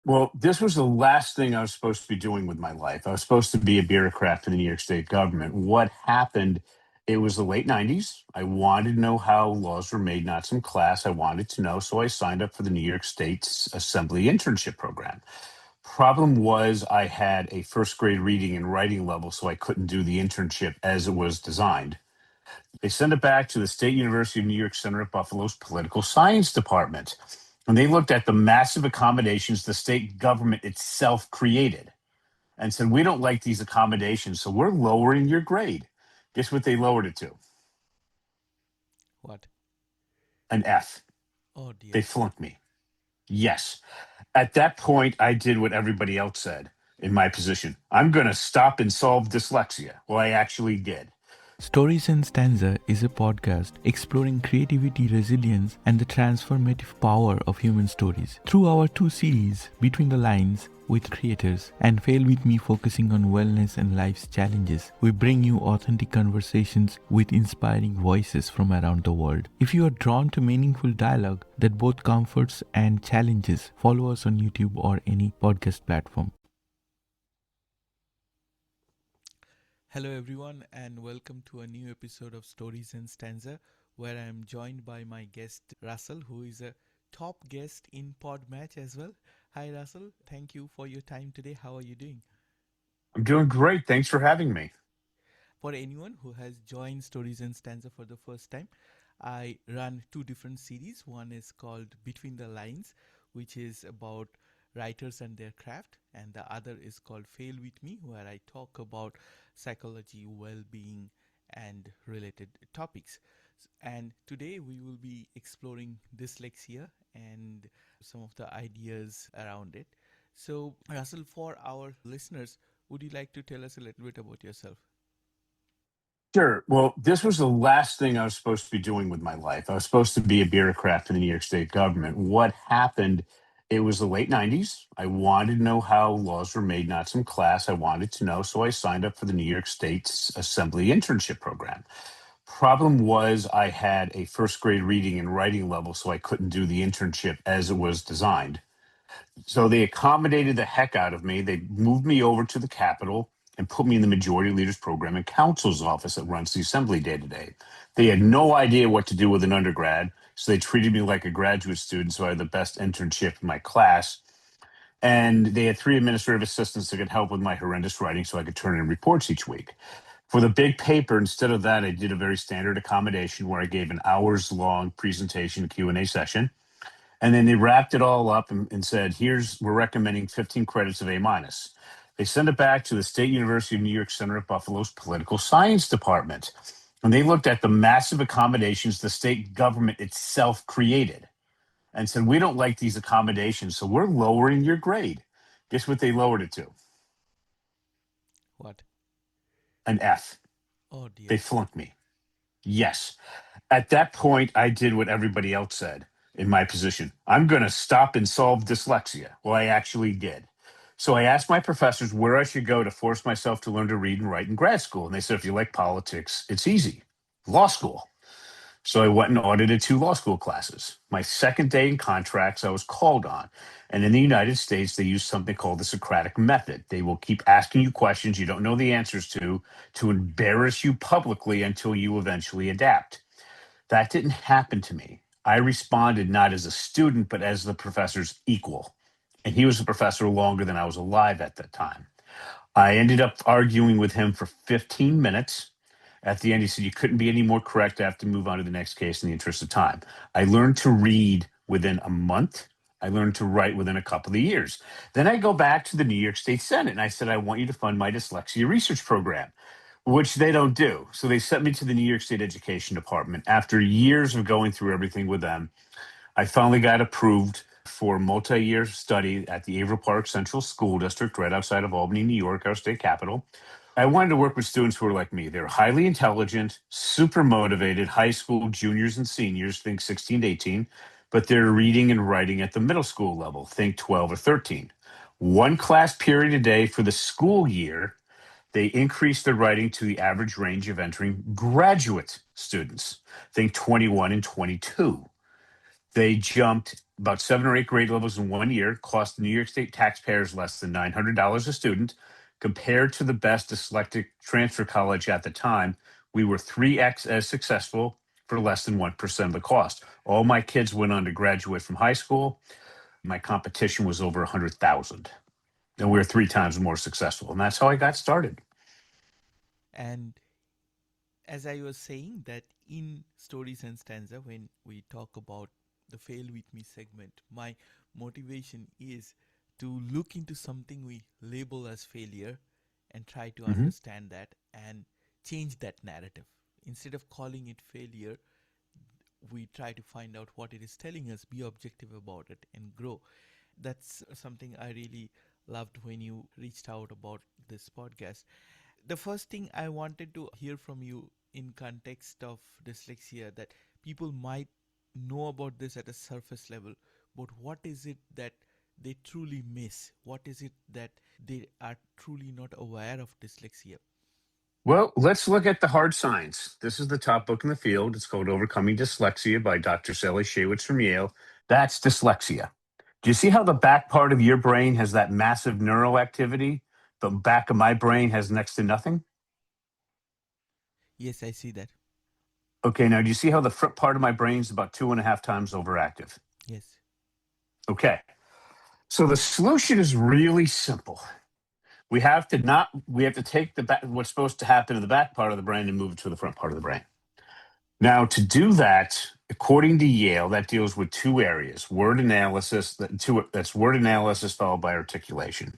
Well, this was the last thing I was supposed to be doing with my life. I was supposed to be a bureaucrat for the New York State government. What happened? It was the late 90s. I wanted to know how laws were made, not some class. I wanted to know. So I signed up for the New York State's Assembly internship program. Problem was, I had a first grade reading and writing level, so I couldn't do the internship as it was designed. They sent it back to the State University of New York Center at Buffalo's political science department. And they looked at the massive accommodations the state government itself created and said, we don't like these accommodations, so we're lowering your grade. Guess what they lowered it to? What? An F. Oh dear. They flunked me. Yes. At that point, I did what everybody else said in my position. I'm going to stop and solve dyslexia. Well, I actually did. Stories and Stanza is a podcast exploring creativity, resilience, and the transformative power of human stories. Through our two series, Between the Lines with creators and Fail With Me focusing on wellness and life's challenges, we bring you authentic conversations with inspiring voices from around the world. If you are drawn to meaningful dialogue that both comforts and challenges, follow us on YouTube or any podcast platform. Hello everyone and welcome to a new episode of Stories and Stanza, where I am joined by my guest Russell, who is a top guest in Podmatch as well. Hi Russell, thank you for your time today. How are you doing? I'm doing great. Thanks for having me. For anyone who has joined Stories and Stanza for the first time, I run two different series. One is called Between the Lines, which is about writers and their craft, and the other is called Fail With Me, where I talk about psychology, well-being, and related topics. And today we will be exploring dyslexia and some of the ideas around it. So, Russell, for our listeners, would you like to tell us a little bit about yourself? Sure. Well, this was the last thing I was supposed to be doing with my life. I was supposed to be a bureaucrat for the New York State government. What happened? It was the late 90s. I wanted to know how laws were made, not some class. I wanted to know. So I signed up for the New York State's Assembly internship program. Problem was, I had a first grade reading and writing level, so I couldn't do the internship as it was designed. So they accommodated the heck out of me. They moved me over to the Capitol and put me in the Majority Leaders Program and Counsel's office that runs the assembly day to day. They had no idea what to do with an undergrad, so they treated me like a graduate student, so I had the best internship in my class. And they had 3 administrative assistants that could help with my horrendous writing so I could turn in reports each week. For the big paper, instead of that, I did a very standard accommodation where I gave an hours-long presentation Q&A session. And then they wrapped it all up and said, we're recommending 15 credits of A minus. They sent it back to the State University of New York Center at Buffalo's political science department. And they looked at the massive accommodations the state government itself created and said, we don't like these accommodations, so we're lowering your grade. Guess what they lowered it to? What? An F. Oh dear. They flunked me. Yes. At that point, I did what everybody else said in my position. I'm going to stop and solve dyslexia. Well, I actually did. So I asked my professors where I should go to force myself to learn to read and write in grad school. And they said, if you like politics, it's easy. Law school. So I went and audited 2 law school classes. My second day in contracts, I was called on. And in the United States, they use something called the Socratic method. They will keep asking you questions you don't know the answers to embarrass you publicly until you eventually adapt. That didn't happen to me. I responded not as a student, but as the professor's equal. And he was a professor longer than I was alive at that time. I ended up arguing with him for 15 minutes. At the end, he said, you couldn't be any more correct. I have to move on to the next case in the interest of time. I learned to read within a month. I learned to write within a couple of years. Then I go back to the New York State Senate, and I said, I want you to fund my dyslexia research program, which they don't do. So they sent me to the New York State Education Department. After years of going through everything with them, I finally got approved for multi-year study at the Averill Park Central School District, right outside of Albany, New York, our state capital. I wanted to work with students who are like me. They're highly intelligent, super motivated, high school juniors and seniors, think 16 to 18, but they're reading and writing at the middle school level, think 12 or 13. 1 class period a day for the school year. They increased their writing to the average range of entering graduate students, think 21 and 22. They jumped about 7 or 8 grade levels in 1 year, cost New York State taxpayers less than $900 a student. Compared to the best dyslexic transfer college at the time, we were 3x as successful for less than 1% of the cost. All my kids went on to graduate from high school. My competition was over 100,000, and we were 3 times more successful. And that's how I got started. And as I was saying, that in Stories and Stanza, when we talk about the Fail With Me segment, my motivation is to look into something we label as failure and try to Mhm. understand that and change that narrative. Instead of calling it failure, we try to find out what it is telling us, be objective about it, and grow. That's something I really loved when you reached out about this podcast. The first thing I wanted to hear from you in context of dyslexia, that people might know about this at a surface level, but what is it that they truly miss? What is it that they are truly not aware of dyslexia? Well, let's look at the hard science. This is the top book in the field. It's called Overcoming Dyslexia by Dr. Sally Shaywitz from Yale. That's dyslexia. Do you see how the back part of your brain has that massive neural activity? The back of my brain has next to nothing. Yes, I see that. Okay, now do you see how the front part of my brain is about 2.5 times overactive? Yes. Okay, so the solution is really simple. We have to take the back, what's supposed to happen in the back part of the brain and move it to the front part of the brain. Now, to do that, according to Yale, that deals with 2 areas: word analysis. That's word analysis followed by articulation.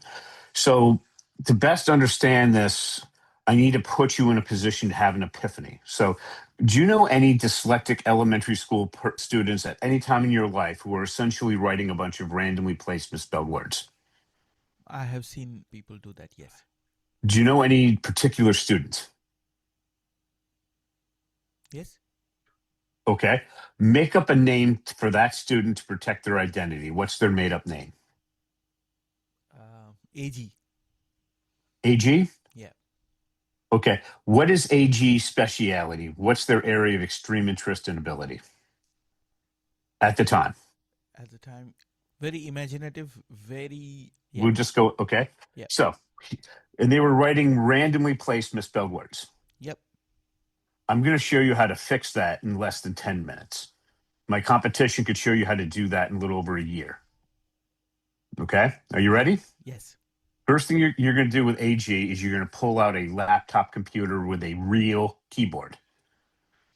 So, to best understand this, I need to put you in a position to have an epiphany. So, do you know any dyslexic elementary school students at any time in your life who are essentially writing a bunch of randomly placed misspelled words? I have seen people do that, yes. Do you know any particular students? Yes? Okay. Make up a name for that student to protect their identity. What's their made up name? AG. AG? Yeah. Okay. What is AG's speciality? What's their area of extreme interest and ability at the time? At the time, very imaginative, very, yeah. We'll just go, okay. Yeah. So, and they were writing randomly placed misspelled words. Yep. I'm going to show you how to fix that in less than 10 minutes. My competition could show you how to do that in a little over a year. Okay. Are you Yep. ready? Yes. First thing you're going to do with AG is you're going to pull out a laptop computer with a real keyboard,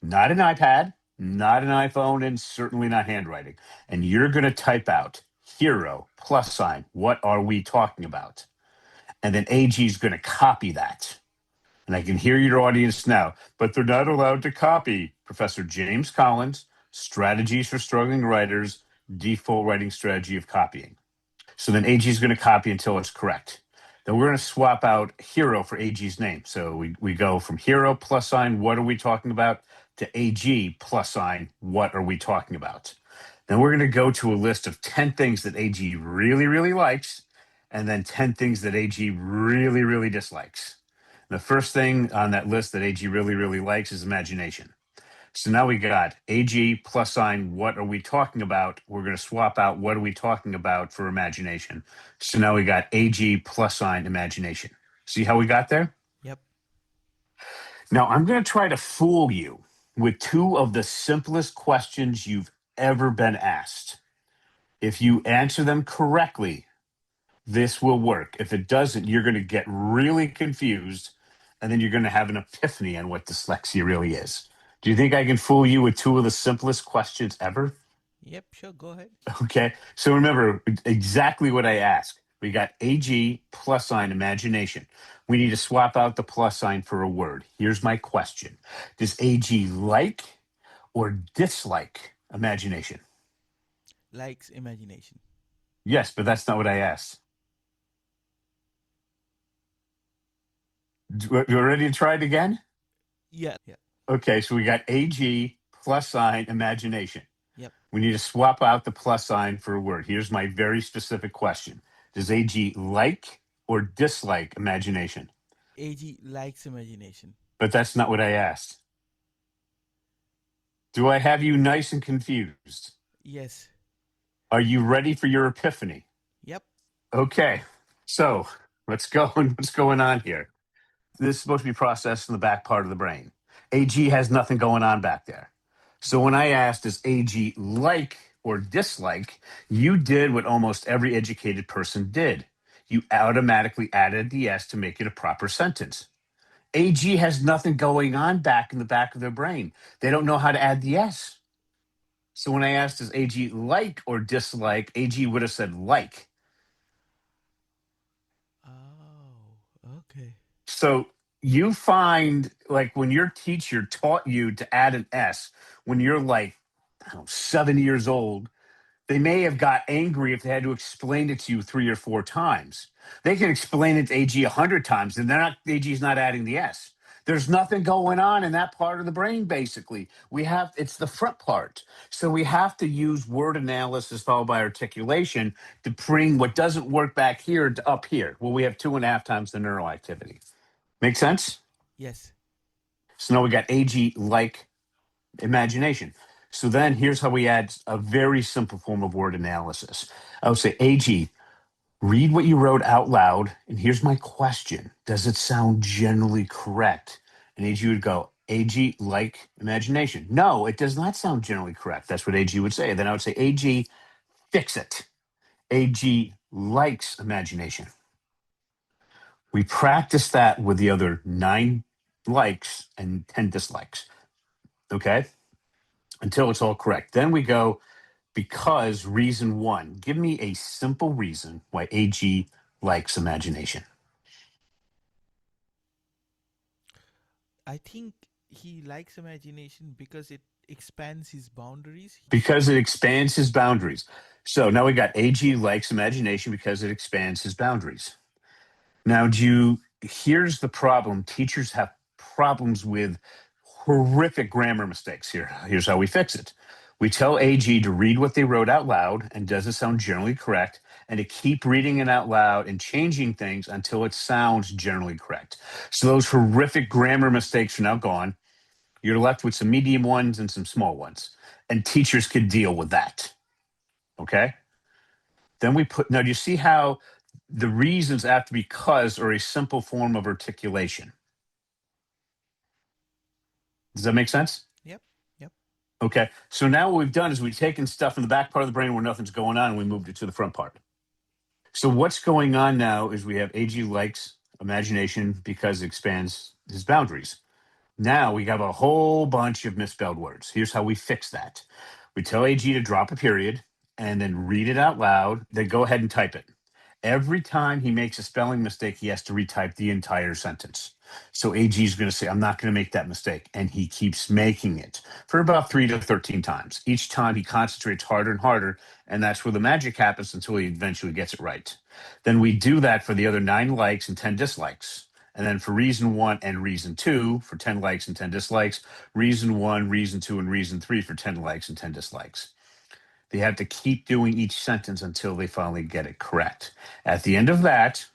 not an iPad, not an iPhone, and certainly not handwriting. And you're going to type out hero plus sign. What are we talking about? And then AG is going to copy that. And I can hear your audience now, but they're not allowed to copy Professor James Collins' Strategies for Struggling Writers, Default Writing Strategy of Copying. So then AG is going to copy until it's correct. Then we're going to swap out hero for AG's name. So we go from hero plus sign, what are we talking about, to AG plus sign, what are we talking about? Then we're going to go to a list of 10 things that AG really, really likes, and then 10 things that AG really, really dislikes. The first thing on that list that AG really, really likes is imagination. So now we got AG plus sign, what are we talking about? We're going to swap out what are we talking about for imagination. So now we got AG plus sign, imagination. See how we got there? Yep. Now I'm going to try to fool you with 2 of the simplest questions you've ever been asked. If you answer them correctly, this will work. If it doesn't, you're going to get really confused and then you're going to have an epiphany on what dyslexia really is. Do you think I can fool you with 2 of the simplest questions ever? Yep. Sure. Go ahead. Okay. So remember exactly what I asked. We got AG plus sign imagination. We need to swap out the plus sign for a word. Here's my question: does AG like or dislike imagination? Likes imagination. Yes, but that's not what I asked. You ready to try it again? Yeah. Yeah. Okay, so we got AG plus sign imagination. Yep. We need to swap out the plus sign for a word. Here's my very specific question: does AG like or dislike imagination? AG likes imagination. But that's not what I asked. Do I have you nice and confused? Yes. Are you ready for your epiphany? Yep. Okay. So let's go. What's going on here? This is supposed to be processed in the back part of the brain. AG has nothing going on back there. So when I asked, does AG like or dislike, you did what almost every educated person did. You automatically added the S to make it a proper sentence. AG has nothing going on back in the back of their brain. They don't know how to add the S. So when I asked, does AG like or dislike, AG would have said like. Oh, okay. So you find, like, when your teacher taught you to add an S when you're like, I don't know, 7 years old, they may have got angry if they had to explain it to you 3 or 4 times. They can explain it to AG 100 times, and AG's not adding the S. There's nothing going on in that part of the brain. Basically, it's the front part. So we have to use word analysis followed by articulation to bring what doesn't work back here to up here. Well, we have 2.5 times the neural activity. Make sense? Yes. So now we got AG like imagination. So then here's how we add a very simple form of word analysis. I would say, AG, read what you wrote out loud. And here's my question. Does it sound generally correct? And AG would go, AG like imagination. No, it does not sound generally correct. That's what AG would say. Then I would say, AG, fix it. AG likes imagination. We practice that with the other 9 likes and 10 dislikes. Okay? Until it's all correct. Then we go, because reason 1. Give me a simple reason why AG likes imagination. I think he likes imagination because it expands his boundaries. Because it expands his boundaries. So now we got AG likes imagination because it expands his boundaries. Now, here's the problem. Teachers have problems with horrific grammar mistakes here. Here's how we fix it. We tell AG to read what they wrote out loud, and does it sound generally correct, and to keep reading it out loud and changing things until it sounds generally correct. So those horrific grammar mistakes are now gone. You're left with some medium ones and some small ones, and teachers could deal with that. Okay? Then now do you see how the reasons after because are a simple form of articulation? Does that make sense? Yep. Yep. Okay. So now what we've done is we've taken stuff in the back part of the brain where nothing's going on and we moved it to the front part. So what's going on now is we have AG likes imagination because it expands his boundaries. Now we have a whole bunch of misspelled words. Here's how we fix that. We tell AG to drop a period and then read it out loud, then go ahead and type it. Every time he makes a spelling mistake, he has to retype the entire sentence. So AG is going to say, I'm not going to make that mistake. And he keeps making it for about 3 to 13 times. Each time he concentrates harder and harder. And that's where the magic happens until he eventually gets it right. Then we do that for the other 9 likes and 10 dislikes. And then for reason 1 and reason 2 for 10 likes and 10 dislikes, reason 1, reason 2, and reason 3 for 10 likes and 10 dislikes. They have to keep doing each sentence until they finally get it correct. At the end of that,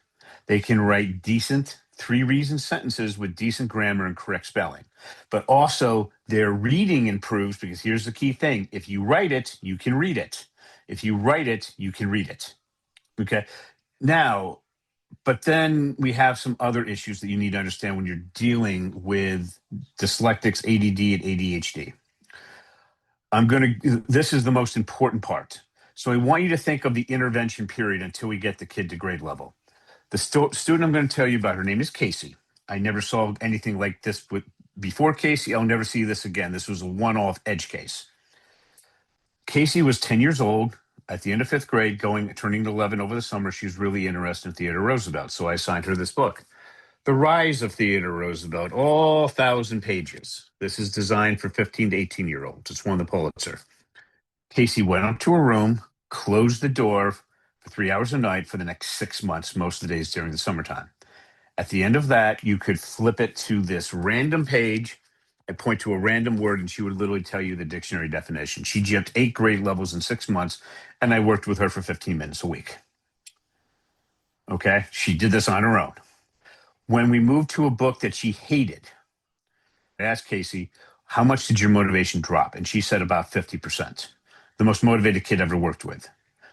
they can write decent 3-reason sentences with decent grammar and correct spelling. But also, their reading improves because here's the key thing. If you write it, you can read it. If you write it, you can read it. Okay. Now, but then we have some other issues that you need to understand when you're dealing with dyslexics, ADD, and ADHD. This is the most important part. So I want you to think of the intervention period until we get the kid to grade level. The student I'm going to tell you about, her name is Casey. I never saw anything like this before Casey. I'll never see this again. This was a one-off edge case. Casey was 10 years old at the end of 5th grade, turning to 11 over the summer. She was really interested in Theodore Roosevelt, so I assigned her this book. The Rise of Theodore Roosevelt, all 1,000 pages. This is designed for 15 to 18-year-olds. It's won the Pulitzer. Casey went up to her room, closed the door for 3 hours a night for the next 6 months, most of the days during the summertime. At the end of that, you could flip it to this random page and point to a random word, and she would literally tell you the dictionary definition. She jumped 8 grade levels in 6 months, and I worked with her for 15 minutes a week. Okay? She did this on her own. When we moved to a book that she hated, I asked Casey, how much did your motivation drop? And she said about 50%. The most motivated kid I ever worked with.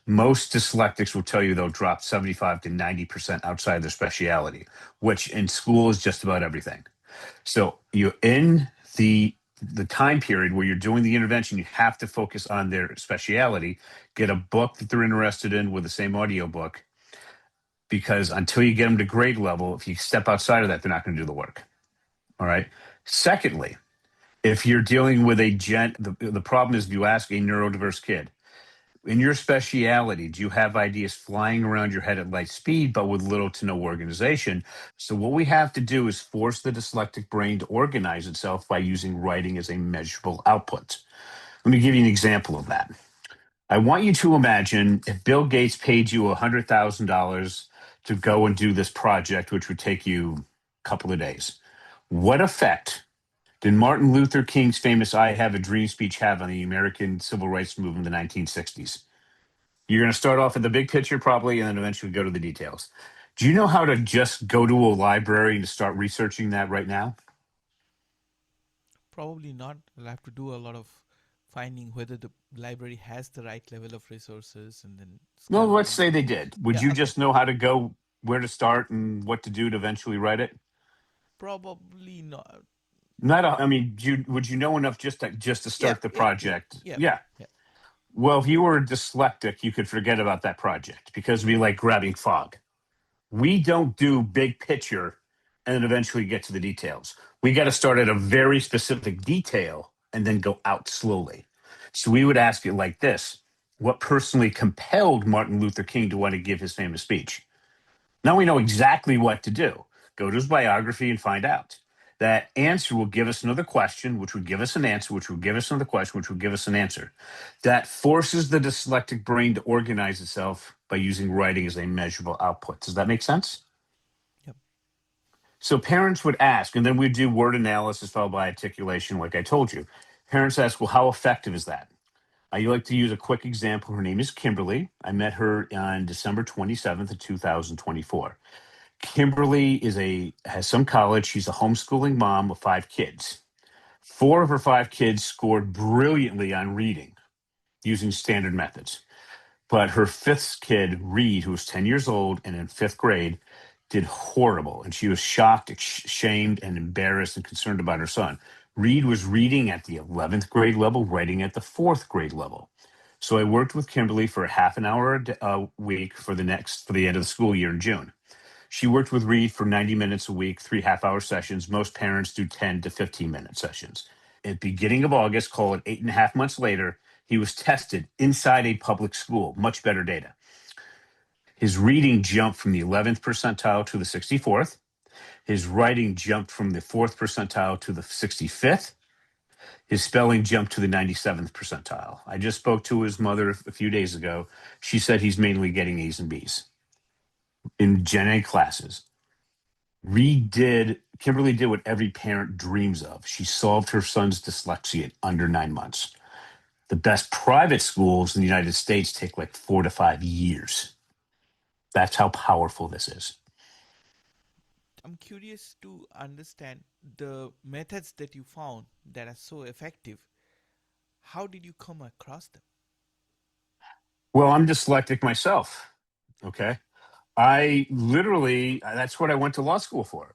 Most dyslexics will tell you they'll drop 75 to 90% outside their speciality, which in school is just about everything. So you in the time period where you're doing the intervention, you have to focus on their speciality, get a book that they're interested in with the same audio book, because until you get them to grade level, if you step outside of that, they're not going to do the work. All right. Secondly, if you're dealing with the problem is if you ask a neurodiverse kid, in your speciality, do you have ideas flying around your head at light speed, but with little to no organization? So, what we have to do is force the dyslexic brain to organize itself by using writing as a measurable output. Let me give you an example of that. I want you to imagine if Bill Gates paid you $100,000 to go and do this project, which would take you a couple of days. What effect did Martin Luther King's famous I Have a Dream speech have on the American civil rights movement in the 1960s? You're going to start off at the big picture, probably, and then eventually go to the details. Do you know how to just go to a library and start researching that right now? Probably not. I'll have to do a lot of finding whether the library has the right level of resources and then Well, let's scanning. say they did. Would Yeah, you okay. just know how to go, where to start, and what to do to eventually write it? Probably not. Not, I mean, would you know enough just to Yeah, start the yeah, yeah, project? yeah, Yeah. yeah. Well, if you were dyslexic, you could forget about that project because it'd be like grabbing fog. We don't do big picture and then eventually get to the details. We got to start at a very specific detail and then go out slowly. So we would ask it like this: what personally compelled Martin Luther King to want to give his famous speech? Now we know exactly what to do. Go to his biography and find out. That answer will give us another question, which would give us an answer, which would give us another question, which would give us an answer. That forces the dyslexic brain to organize itself by using writing as a measurable output. Does that make sense? Yep. So parents would ask, and then we'd do word analysis followed by articulation, like I told you. Parents ask, well, how effective is that? I like to use a quick example. Her name is Kimberly. I met her on December 27th of 2024. Kimberly has some college. She's a homeschooling mom of 5 kids. 4 of her 5 kids scored brilliantly on reading using standard methods. But her fifth kid, Reed, who was 10 years old and in fifth grade, did horrible. And she was shocked, shamed, and embarrassed and concerned about her son. Reed was reading at the 11th grade level, writing at the fourth grade level. So I worked with Kimberly for a half an hour a week for the end of the school year in June. She worked with Reed for 90 minutes a week, 3 half-hour sessions. Most parents do 10 to 15-minute sessions. At the beginning of August, call it 8.5 months later, he was tested inside a public school, much better data. His reading jumped from the 11th percentile to the 64th. His writing jumped from the 4th percentile to the 65th. His spelling jumped to the 97th percentile. I just spoke to his mother a few days ago. She said he's mainly getting A's and B's in Gen A classes. Kimberly did what every parent dreams of. She solved her son's dyslexia in under 9 months. The best private schools in the United States take like 4 to 5 years. That's how powerful this is. I'm curious to understand the methods that you found that are so effective. How did you come across them? Well, I'm dyslexic myself. Okay. That's what I went to law school for.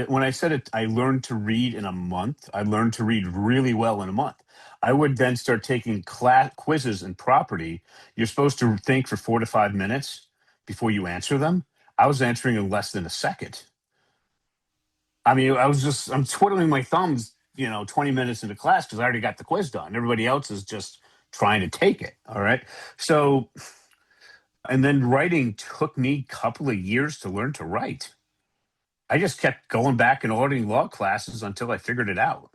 When I said it, I learned to read in a month. I learned to read really well in a month. I would then start taking quizzes in property. You're supposed to think for 4 to 5 minutes before you answer them. I was answering in less than a second. I mean, I'm twiddling my thumbs, 20 minutes into class because I already got the quiz done. Everybody else is just trying to take it. All right. So, and then writing took me a couple of years to learn to write. I just kept going back and ordering law classes until I figured it out.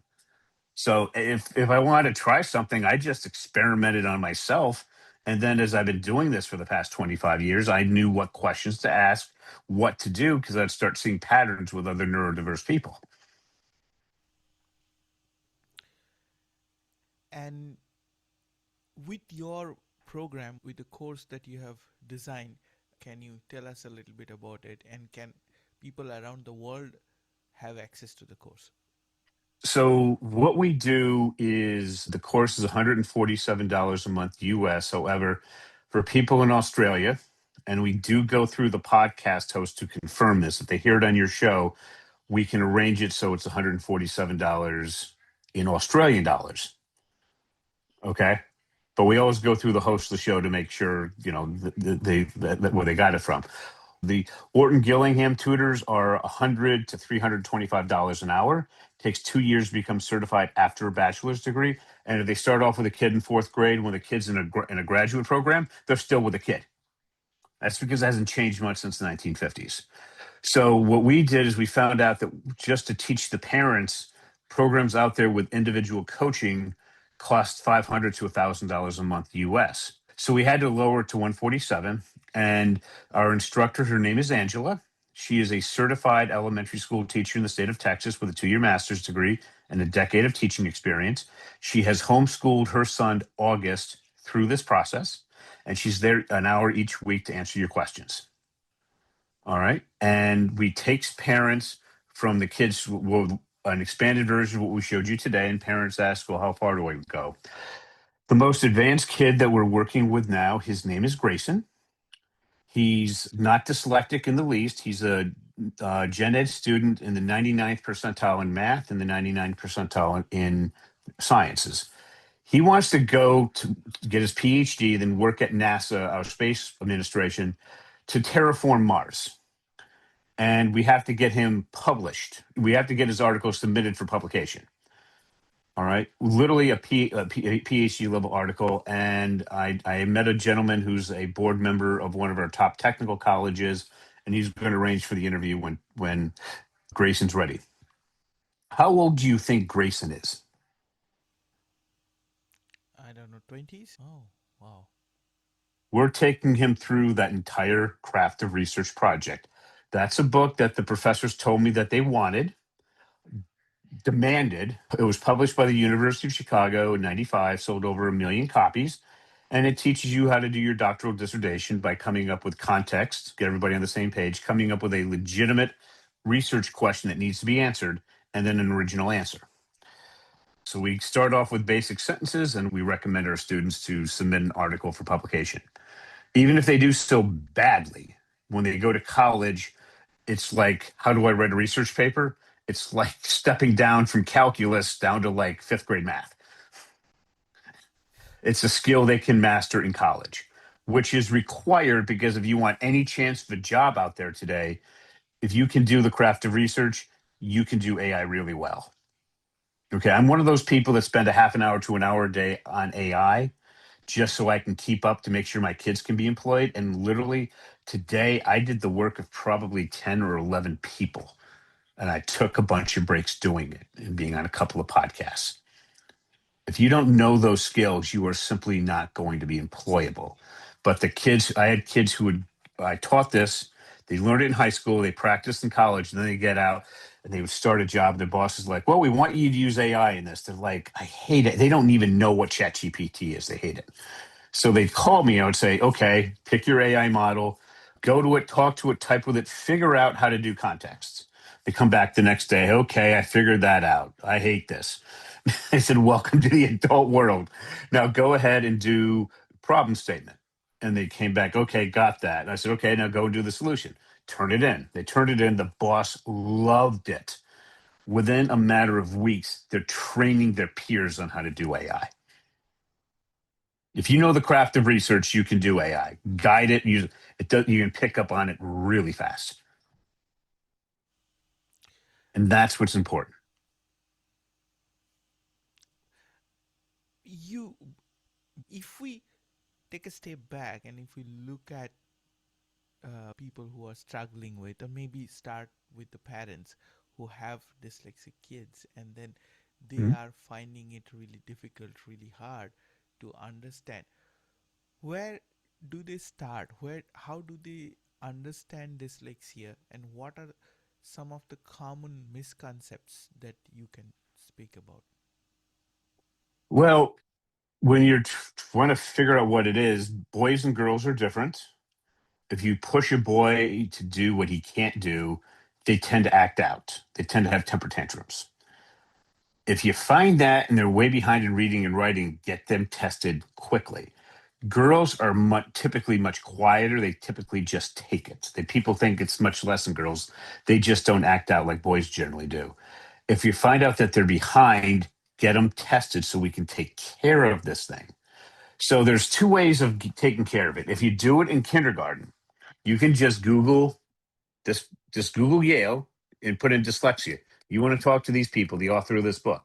So if I wanted to try something, I just experimented on myself. And then as I've been doing this for the past 25 years, I knew what questions to ask, what to do, because I'd start seeing patterns with other neurodiverse people. And with your program, with the course that you have designed, can you tell us a little bit about it? And can people around the world have access to the course? So what we do is the course is $147 a month US. However, For people in Australia, and we do go through the podcast host to confirm this, if they hear it on your show, we can arrange it so it's $147 in Australian dollars. Okay. But we always go through the host of the show to make sure, where they got it from. The Orton Gillingham tutors are $100 to $325 an hour. It takes 2 years to become certified after a bachelor's degree. And if they start off with a kid in fourth grade, when the kid's in a graduate program, they're still with the kid. That's because it hasn't changed much since the 1950s. So what we did is we found out that just to teach the parents, programs out there with individual coaching cost $500 to $1,000 a month US. So we had to lower it to 147. And our instructor, her name is Angela. She is a certified elementary school teacher in the state of Texas with a 2-year master's degree and a decade of teaching experience. She has homeschooled her son, August, through this process. And she's there an hour each week to answer your questions. All right. And we takes parents from the kids, well, an expanded version of what we showed you today. And parents ask, well, how far do I go? The most advanced kid that we're working with now, his name is Grayson. He's not dyslexic in the least. He's a gen ed student in the 99th percentile in math and the 99th percentile in sciences. He wants to go to get his PhD, then work at NASA, our space administration, to terraform Mars. And we have to get him published. We have to get his article submitted for publication. All right, literally a PhD level article. And I met a gentleman who's a board member of one of our top technical colleges, and he's going to arrange for the interview when Grayson's ready. How old do you think Grayson is? I don't know, 20s? Oh, wow. We're taking him through that entire craft of research project. That's a book that the professors told me that they wanted, demanded. It was published by the University of Chicago in 95, sold over 1 million copies. And it teaches you how to do your doctoral dissertation by coming up with context, get everybody on the same page, coming up with a legitimate research question that needs to be answered, and then an original answer. So we start off with basic sentences, and we recommend our students to submit an article for publication. Even if they do so badly, when they go to college, it's like, how do I write a research paper? It's like stepping down from calculus down to like 5th grade math. It's a skill they can master in college, which is required because if you want any chance of a job out there today, if you can do the craft of research, you can do AI really well. Okay, I'm one of those people that spend a half an hour to an hour a day on AI just so I can keep up to make sure my kids can be employed. And literally today, I did the work of probably 10 or 11 people. And I took a bunch of breaks doing it and being on a couple of podcasts. If you don't know those skills, you are simply not going to be employable. But the kids, I had kids I taught this, they learned it in high school, they practiced in college, and then they get out and they would start a job. Their boss is like, well, we want you to use AI in this. They're like, I hate it. They don't even know what ChatGPT is. They hate it. So they'd call me. I would say, okay, pick your AI model, go to it, talk to it, type with it, figure out how to do contexts. They come back the next day. Okay, I figured that out. I hate this. I said, welcome to the adult world. Now go ahead and do problem statement. And they came back, okay, got that. And I said, okay, now go and do the solution. Turn it in. They turned it in. The boss loved it. Within a matter of weeks, they're training their peers on how to do AI. If you know the craft of research, you can do AI. Guide it, use it. You can pick up on it really fast. And that's what's important. If we take a step back and if we look at people who are struggling with, or maybe start with the parents who have dyslexic kids, and then they are finding it really difficult, really hard to understand, where do they start? How do they understand dyslexia, and what are some of the common misconceptions that you can speak about? Well, when you're trying to figure out what it is, boys and girls are different. If you push a boy to do what he can't do, they tend to act out. They tend to have temper tantrums. If you find that and they're way behind in reading and writing, get them tested quickly. Girls are typically much quieter. They typically just take it. People think it's much less in girls. They just don't act out like boys generally do. If you find out that they're behind, get them tested so we can take care of this thing. So there's two ways of taking care of it. If you do it in kindergarten, you can just Google this, just Google Yale and put in dyslexia. You want to talk to these people, the author of this book,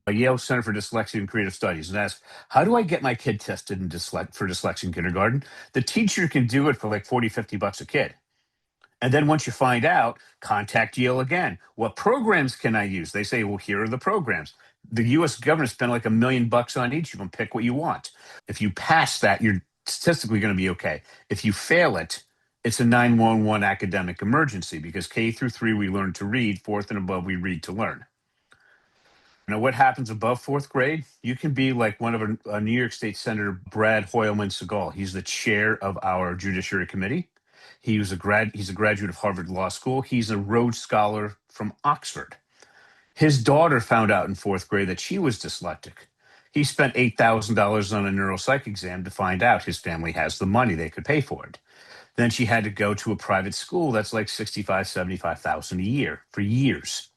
Yale Center for Dyslexia and Creative Studies, and ask, how do I get my kid tested for dyslexia in kindergarten? The teacher can do it for like 40, $50 a kid. And then once you find out, contact Yale again. What programs can I use? They say, well, here are the programs. The US government spent like $1 million on each of them. Pick what you want. If you pass that, you're statistically going to be okay. If you fail it, it's a 911 academic emergency because K through 3, we learn to read. Fourth and above, we read to learn. Now, what happens above fourth grade? You can be like one of a New York State Senator, Brad Hoylman Segal. He's the chair of our Judiciary Committee. He's a graduate of Harvard Law School. He's a Rhodes Scholar from Oxford. His daughter found out in fourth grade that she was dyslexic. He spent $8,000 on a neuropsych exam to find out. His family has the money; they could pay for it. Then she had to go to a private school that's like 65, 75,000 a year for years.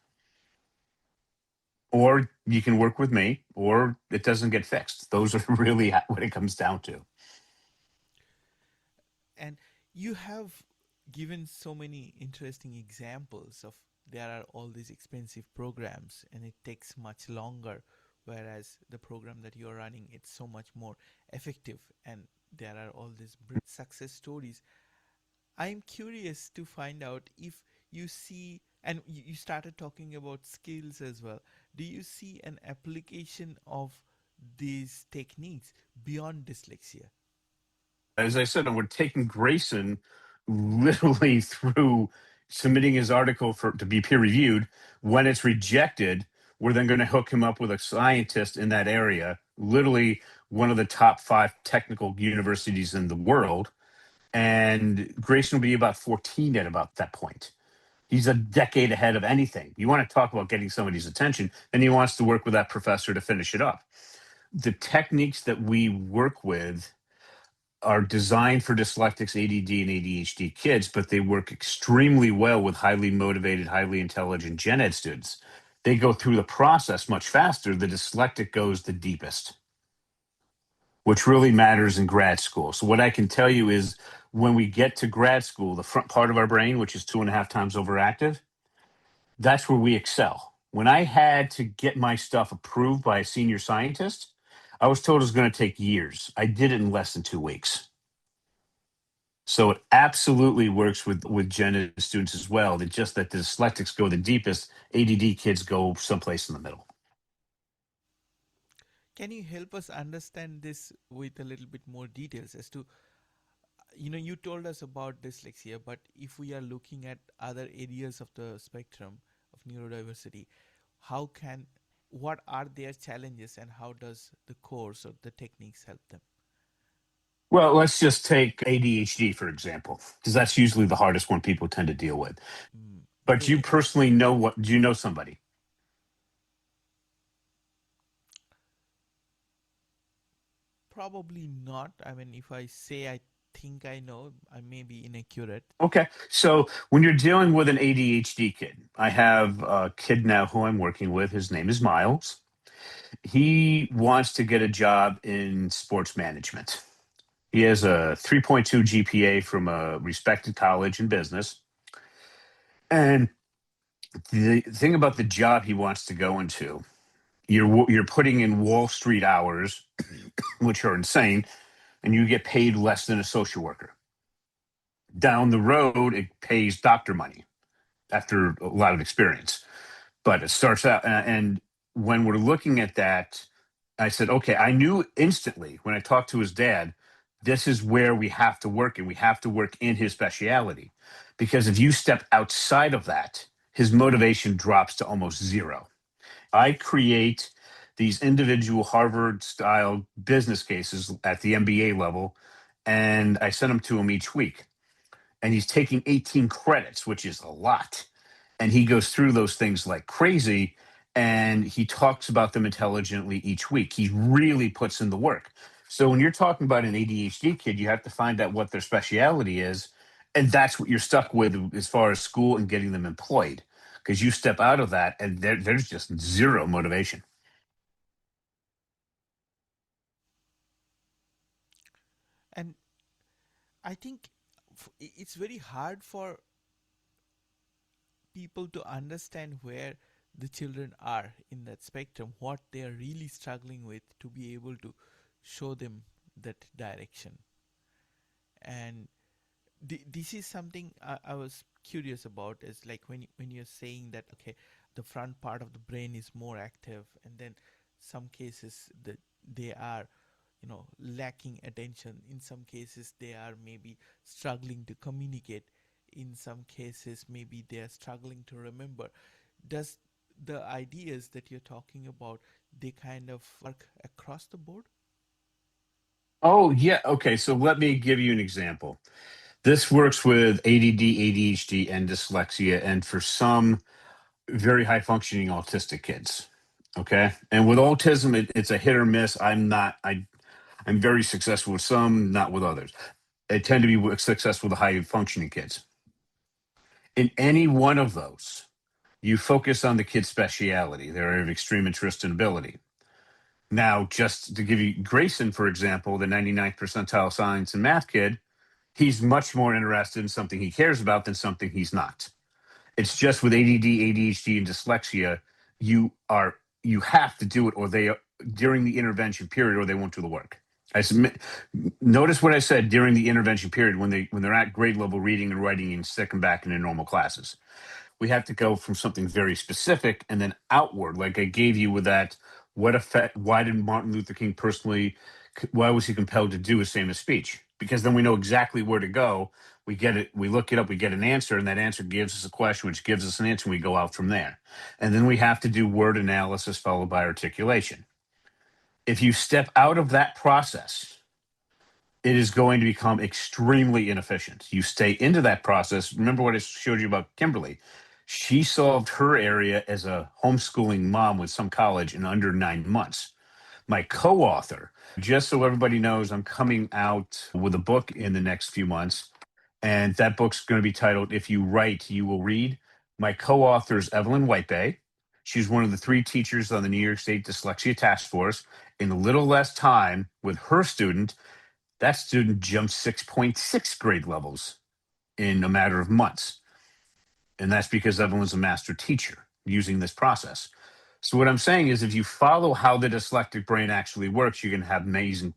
Or you can work with me, or it doesn't get fixed. Those are really what it comes down to. And you have given so many interesting examples of there are all these expensive programs and it takes much longer, whereas the program that you're running, it's so much more effective and there are all these success stories. I'm curious to find out if you see, and you started talking about skills as well. Do you see an application of these techniques beyond dyslexia? As I said, we're taking Grayson literally through submitting his article to be peer reviewed. When it's rejected, we're then going to hook him up with a scientist in that area, literally one of the top 5 technical universities in the world. And Grayson will be about 14 at about that point. He's a decade ahead of anything. You want to talk about getting somebody's attention, and he wants to work with that professor to finish it up. The techniques that we work with are designed for dyslexics, ADD, and ADHD kids, but they work extremely well with highly motivated, highly intelligent gen ed students. They go through the process much faster. The dyslexic goes the deepest, which really matters in grad school. So what I can tell you is when we get to grad school, the front part of our brain, which is 2.5 times overactive, that's where we excel. When I had to get my stuff approved by a senior scientist, I was told it was going to take years. I did it in less than 2 weeks. So it absolutely works with gen ed students as well. It's just that the dyslexics go the deepest, ADD kids go someplace in the middle. Can you help us understand this with a little bit more details as to, you told us about dyslexia, but if we are looking at other areas of the spectrum of neurodiversity, what are their challenges and how does the course or the techniques help them? Well, let's just take ADHD, for example, because that's usually the hardest one people tend to deal with. But you personally do you know somebody? Probably not. I mean, if I say I think I know, I may be inaccurate. Okay. So when you're dealing with an ADHD kid, I have a kid now who I'm working with. His name is Miles. He wants to get a job in sports management. He has a 3.2 GPA from a respected college in business. And the thing about the job he wants to go into, you're putting in Wall Street hours, which are insane, and you get paid less than a social worker. Down the road, it pays doctor money after a lot of experience. But it starts out, and when we're looking at that, I said, okay, I knew instantly when I talked to his dad, this is where we have to work, and we have to work in his speciality. Because if you step outside of that, his motivation drops to almost zero. I create these individual Harvard style business cases at the MBA level, and I send them to him each week. And he's taking 18 credits, which is a lot. And he goes through those things like crazy, and he talks about them intelligently each week. He really puts in the work. So when you're talking about an ADHD kid, you have to find out what their speciality is, and that's what you're stuck with as far as school and getting them employed. Because you step out of that, and there's just zero motivation. And I think it's very hard for people to understand where the children are in that spectrum, what they are really struggling with, to be able to show them that direction. And this is something I was curious about, is like when you're saying that, okay, the front part of the brain is more active, and then some cases that they are, lacking attention. In some cases they are maybe struggling to communicate. In some cases maybe they are struggling to remember. Does the ideas that you're talking about, they kind of work across the board? Oh, yeah. Okay. So let me give you an example. This works with ADD, ADHD, and dyslexia, and for some very high functioning autistic kids. Okay. And with autism, it's a hit or miss. I'm very successful with some, not with others. I tend to be successful with the high functioning kids. In any one of those, you focus on the kid's speciality, their area of extreme interest and ability. Now, just to give you Grayson, for example, the 99th percentile science and math kid, he's much more interested in something he cares about than something he's not. It's just with ADD, ADHD, and dyslexia, you are you have to do it, or they during the intervention period, or they won't do the work. I submit. Notice what I said during the intervention period when they're at grade level reading and writing and stick them back into normal classes. We have to go from something very specific and then outward, like I gave you with that. What effect? Why did Martin Luther King personally? Why was he compelled to do his famous speech? Because then we know exactly where to go. We get it. We look it up. We get an answer, and that answer gives us a question, which gives us an answer. And we go out from there, and then we have to do word analysis followed by articulation. If you step out of that process, it is going to become extremely inefficient. You stay into that process. Remember what I showed you about Kimberly? She solved her area as a homeschooling mom with some college in under 9 months. My co author, just so everybody knows, I'm coming out with a book in the next few months. And that book's going to be titled If You Write, You Will Read. My co author is Evelyn Whitebay. She's one of the 3 teachers on the New York State Dyslexia Task Force. In a little less time with her student, that student jumped 6.6 grade levels in a matter of months. And that's because Evelyn's a master teacher using this process. So what I'm saying is if you follow how the dyslexic brain actually works, you can have amazing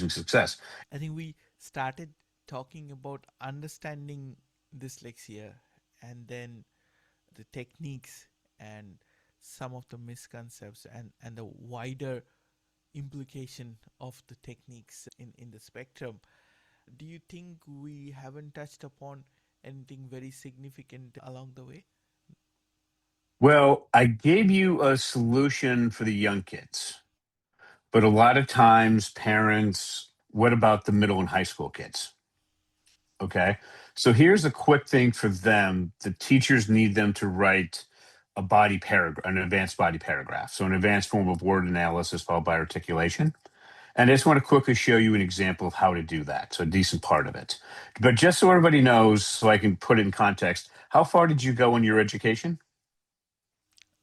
success. I think we started talking about understanding dyslexia, and then the techniques and some of the misconceptions, and the wider implication of the techniques in the spectrum. Do you think we haven't touched upon anything very significant along the way? Well, I gave you a solution for the young kids, but a lot of times parents, what about the middle and high school kids? Okay. So here's a quick thing for them. The teachers need them to write a body paragraph, an advanced body paragraph. So an advanced form of word analysis followed by articulation. And I just want to quickly show you an example of how to do that. So a decent part of it. But just so everybody knows, so I can put it in context, how far did you go in your education?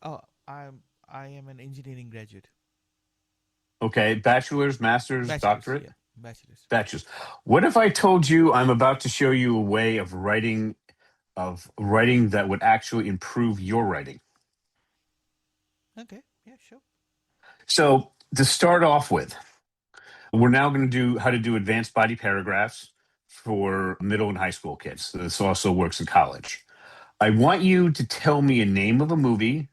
Oh, I am an engineering graduate. Okay. Bachelor's, master's, Bachelor's, doctorate? yeah, bachelor's. Bachelor's. What if I told you I'm about to show you a way of writing that would actually improve your writing? Okay, yeah, sure. So to start off with, we're now going to do how to do advanced body paragraphs for middle and high school kids. This also works in college. I want you to tell me a name of a movie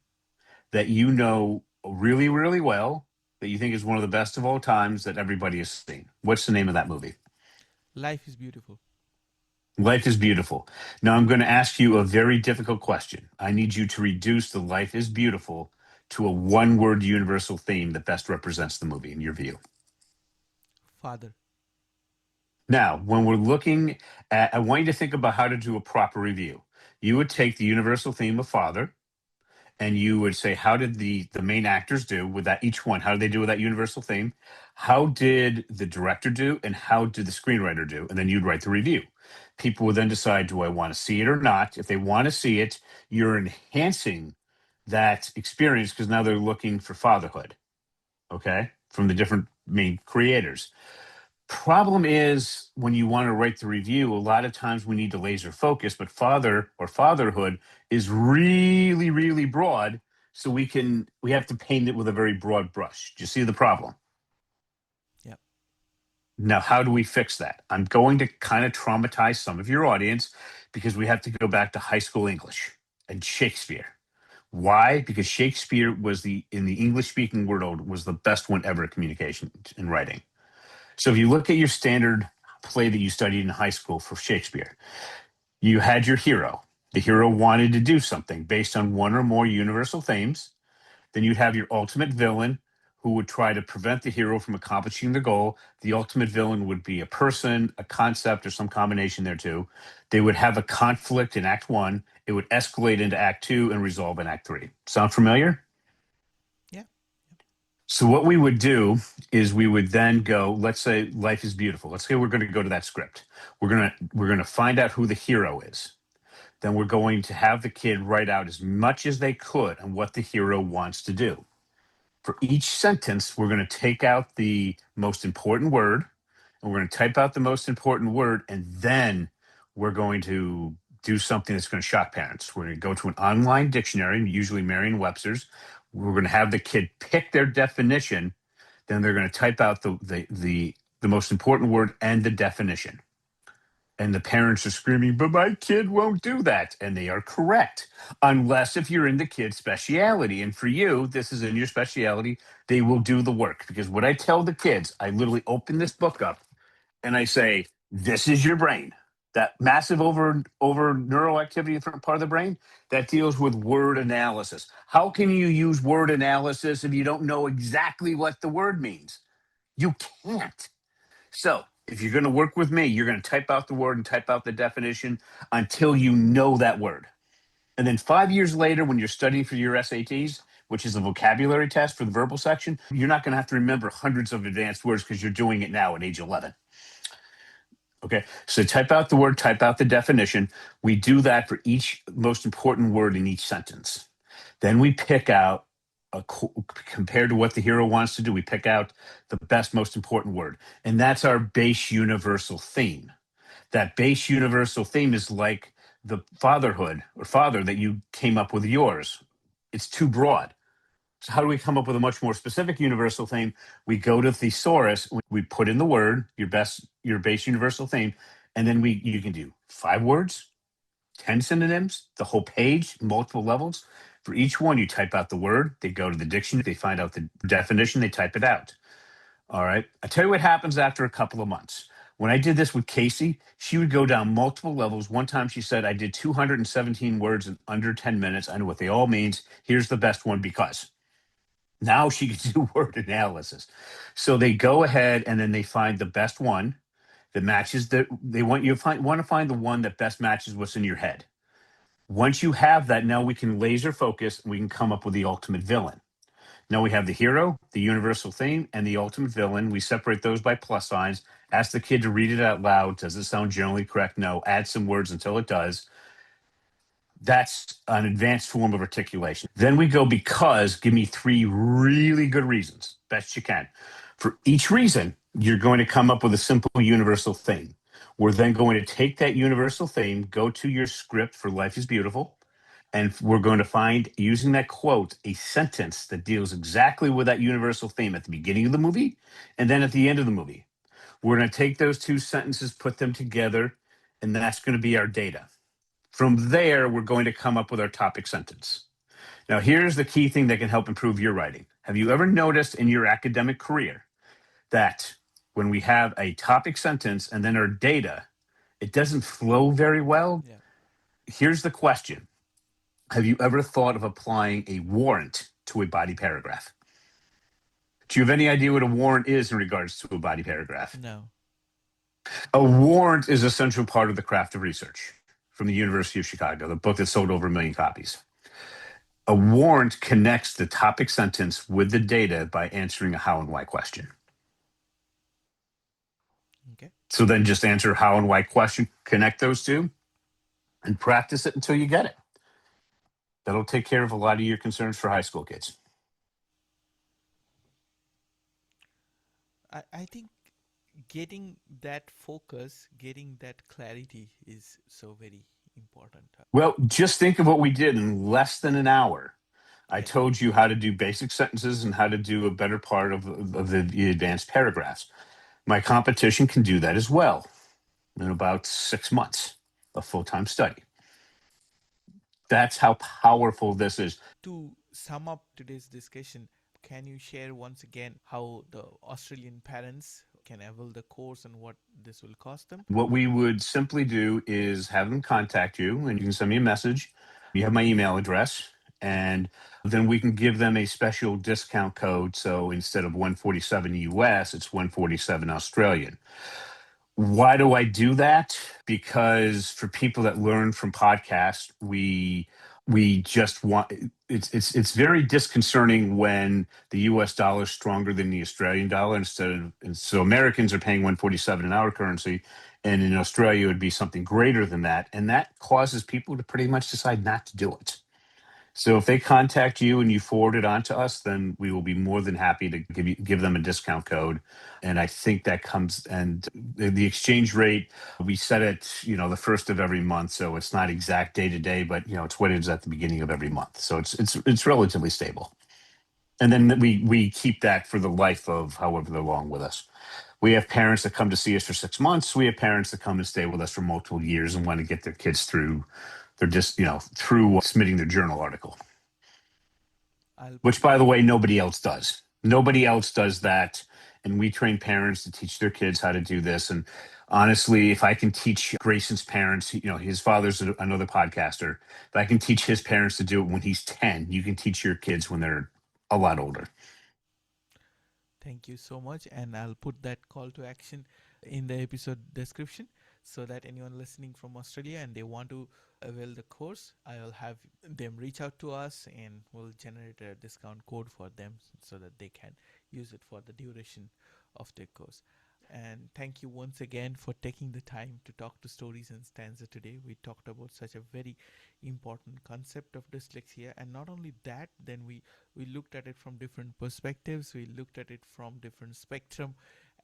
that you know really, really well, that you think is one of the best of all times that everybody has seen. What's the name of that movie? Life is beautiful. Life is beautiful. Now I'm going to ask you a very difficult question. I need you to reduce the life is beautiful to a one word universal theme that best represents the movie in your view. Father. Now, when we're looking at, I want you to think about how to do a proper review. You would take the universal theme of father, and you would say, how did the main actors do with that each one? How did they do with that universal theme? How did the director do, and how did the screenwriter do? And then you'd write the review. People would then decide, do I want to see it or not? If they want to see it, you're enhancing that experience because now they're looking for fatherhood, okay, from the different main creators. Problem is, when you want to write the review, a lot of times we need to laser focus, but father or fatherhood is really, really broad. So we have to paint it with a very broad brush. Do you see the problem? Yeah. Now, how do we fix that? I'm going to kind of traumatize some of your audience because we have to go back to high school English and Shakespeare. Why? Because Shakespeare was in the English speaking world, was the best one ever at communication and writing. So if you look at your standard play that you studied in high school for Shakespeare, you had your hero. The hero wanted to do something based on one or more universal themes. Then you'd have your ultimate villain who would try to prevent the hero from accomplishing the goal. The ultimate villain would be a person, a concept, or some combination thereto. They would have a conflict in Act 1. It would escalate into Act 2 and resolve in Act 3. Sound familiar? Yeah. So what we would do is we would then go, let's say life is beautiful. Let's say we're going to go to that script. We're going to find out who the hero is. Then we're going to have the kid write out as much as they could on what the hero wants to do. For each sentence, we're going to take out the most important word, and we're going to type out the most important word, and then we're going to do something that's going to shock parents. We're going to go to an online dictionary, usually Merriam-Webster's. We're going to have the kid pick their definition. Then they're going to type out the most important word and the definition. And the parents are screaming, but my kid won't do that. And they are correct, unless if you're in the kid's speciality. And for you, this is in your speciality, they will do the work. Because what I tell the kids, I literally open this book up and I say, this is your brain. That massive over neural activity in the front part of the brain that deals with word analysis. How can you use word analysis if you don't know exactly what the word means? You can't. So if you're going to work with me, you're going to type out the word and type out the definition until you know that word. And then 5 years later, when you're studying for your SATs, which is a vocabulary test for the verbal section, you're not going to have to remember hundreds of advanced words because you're doing it now at age 11. Okay, so type out the word, type out the definition. We do that for each most important word in each sentence. Then we pick out, compared to what the hero wants to do, we pick out the best, most important word. And that's our base universal theme. That base universal theme is like the fatherhood or father that you came up with yours. It's too broad. So how do we come up with a much more specific universal theme? We go to thesaurus, we put in the word, your base universal theme, and then you can do 5 words, 10 synonyms, the whole page, multiple levels. For each one, you type out the word, they go to the dictionary, they find out the definition, they type it out. All right. I tell you what happens after a couple of months. When I did this with Casey, she would go down multiple levels. One time she said, I did 217 words in under 10 minutes. I know what they all means. Here's the best one because. Now she can do word analysis. So they go ahead and then they find the best one that matches want to find the one that best matches what's in your head. Once you have that, now we can laser focus and we can come up with the ultimate villain. Now we have the hero, the universal theme, and the ultimate villain. We separate those by plus signs. Ask the kid to read it out loud. Does it sound generally correct? No. Add some words until it does. That's an advanced form of articulation. Then we go because, give me 3 really good reasons, best you can. For each reason, you're going to come up with a simple universal theme. We're then going to take that universal theme, go to your script for Life is Beautiful, and we're going to find, using that quote, a sentence that deals exactly with that universal theme at the beginning of the movie and then at the end of the movie. We're going to take those 2 sentences, put them together, and that's going to be our data. From there, we're going to come up with our topic sentence. Now, here's the key thing that can help improve your writing. Have you ever noticed in your academic career that when we have a topic sentence and then our data, it doesn't flow very well? Yeah. Here's the question. Have you ever thought of applying a warrant to a body paragraph? Do you have any idea what a warrant is in regards to a body paragraph? No. A warrant is a central part of the craft of research from the University of Chicago, the book that sold over 1 million copies. A warrant connects the topic sentence with the data by answering a how and why question. Okay. So then just answer how and why question, connect those two, and practice it until you get it. That'll take care of a lot of your concerns for high school kids. I think getting that focus, getting that clarity is so very important. Well, just think of what we did in less than an hour. I Yeah. told you how to do basic sentences and how to do a better part of the advanced paragraphs. My competition can do that as well in about 6 months of full-time study. That's how powerful this is. To sum up today's discussion, can you share once again how the Australian parents can avail the course and what this will cost them? What we would simply do is have them contact you, and you can send me a message. You have my email address, and then we can give them a special discount code. So instead of 147 US, it's 147 Australian. Why do I do that? Because for people that learn from podcasts, we just want it's very disconcerting when the US dollar is stronger than the Australian dollar and so Americans are paying 147 in our currency, and in Australia it would be something greater than that, and that causes people to pretty much decide not to do it. So if they contact you and you forward it on to us, then we will be more than happy to give them a discount code. And I think that comes, and the exchange rate, we set it, the first of every month. So it's not exact day to day, but it's what it is at the beginning of every month. So it's relatively stable. And then we keep that for the life of however they're long with us. We have parents that come to see us for 6 months. We have parents that come and stay with us for multiple years and want to get their kids through through submitting their journal article, I'll put which, by the way, nobody else does. Nobody else does that. And we train parents to teach their kids how to do this. And honestly, if I can teach Grayson's parents, his father's another podcaster. If I can teach his parents to do it when he's 10, you can teach your kids when they're a lot older. Thank you so much, and I'll put that call to action in the episode description so that anyone listening from Australia and they want to avail the course, I'll have them reach out to us and we'll generate a discount code for them so that they can use it for the duration of their course. And thank you once again for taking the time to talk to Stories and Stanza today. We talked about such a very important concept of dyslexia, and not only that, then we looked at it from different perspectives. We looked at it from different spectrum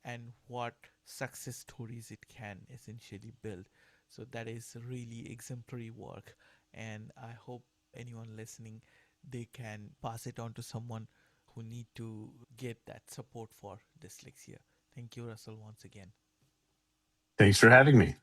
and what success stories it can essentially build. So that is really exemplary work, and I hope anyone listening, they can pass it on to someone who need to get that support for dyslexia. Thank you, Russell, once again. Thanks for having me.